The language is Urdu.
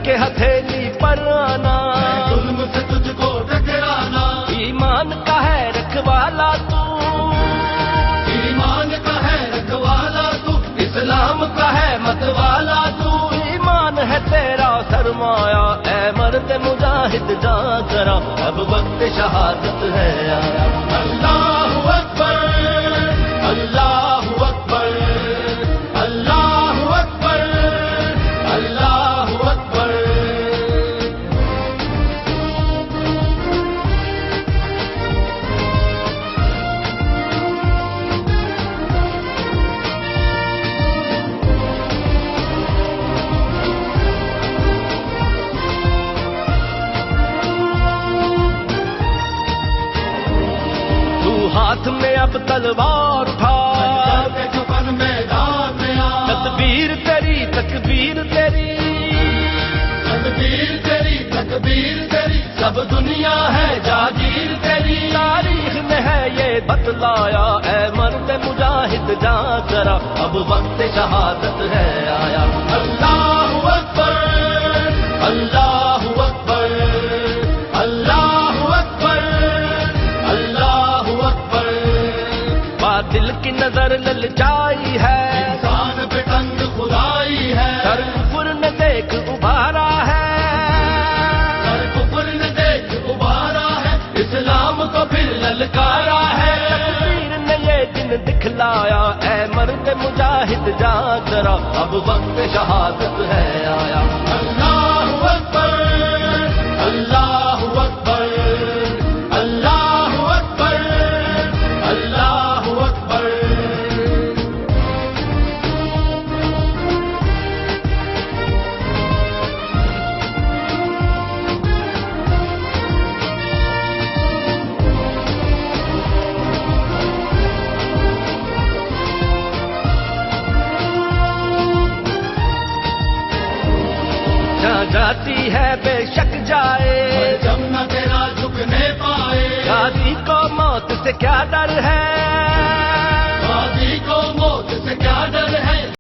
کے ہتھیلی پر آنا، ظلم سے تجھ کو ٹکرانا، ایمان کا ہے رکھوالا تو، ایمان کا ہے رکھوالا تو، اسلام کا ہے متوالا تو، ایمان ہے تیرا سرمایہ، اے مرد مجاہد جا کرا، اب وقت شہادت ہے آیا۔ اللہ اکبر، اللہ اکبر، اللہ اکبر، اللہ اکبر۔ ہاتھ میں اب تلوار اٹھا، کے کفن میدان میں آ، تدبیر تیری تکبیر تیری، تکبیر تیری تکبیر تیری، سب دنیا ہے جاگیر تیری، تاریخ میں ہے یہ بتلایا، اے مرد مجاہد جا کرا، اب وقت شہادت ہے آیا۔ اللہ اکبر، اللہ اکبر، اللہ اکبر، اللہ اکبر۔ باطل کی نظر للچائی ہے، انسان پہ تنگ خدائی ہے، سر کفر نے دیکھ ابھارا ہے، سر کفر نے دیکھ ابھارا ہے، اسلام کو پھر للکارا ہے، تقدیر نے یہ دن دکھلایا، اے مرد مجاہد جا کرا، اب وقت شہادت ہے آیا۔ اللہ اکبر، اللہ اکبر، اللہ اکبر، اللہ اکبر۔ جہاں جاتی ہے بے شک جائے، جب نہ تیرا جھکنے پائے، غازی کو موت سے کیا ڈر ہے،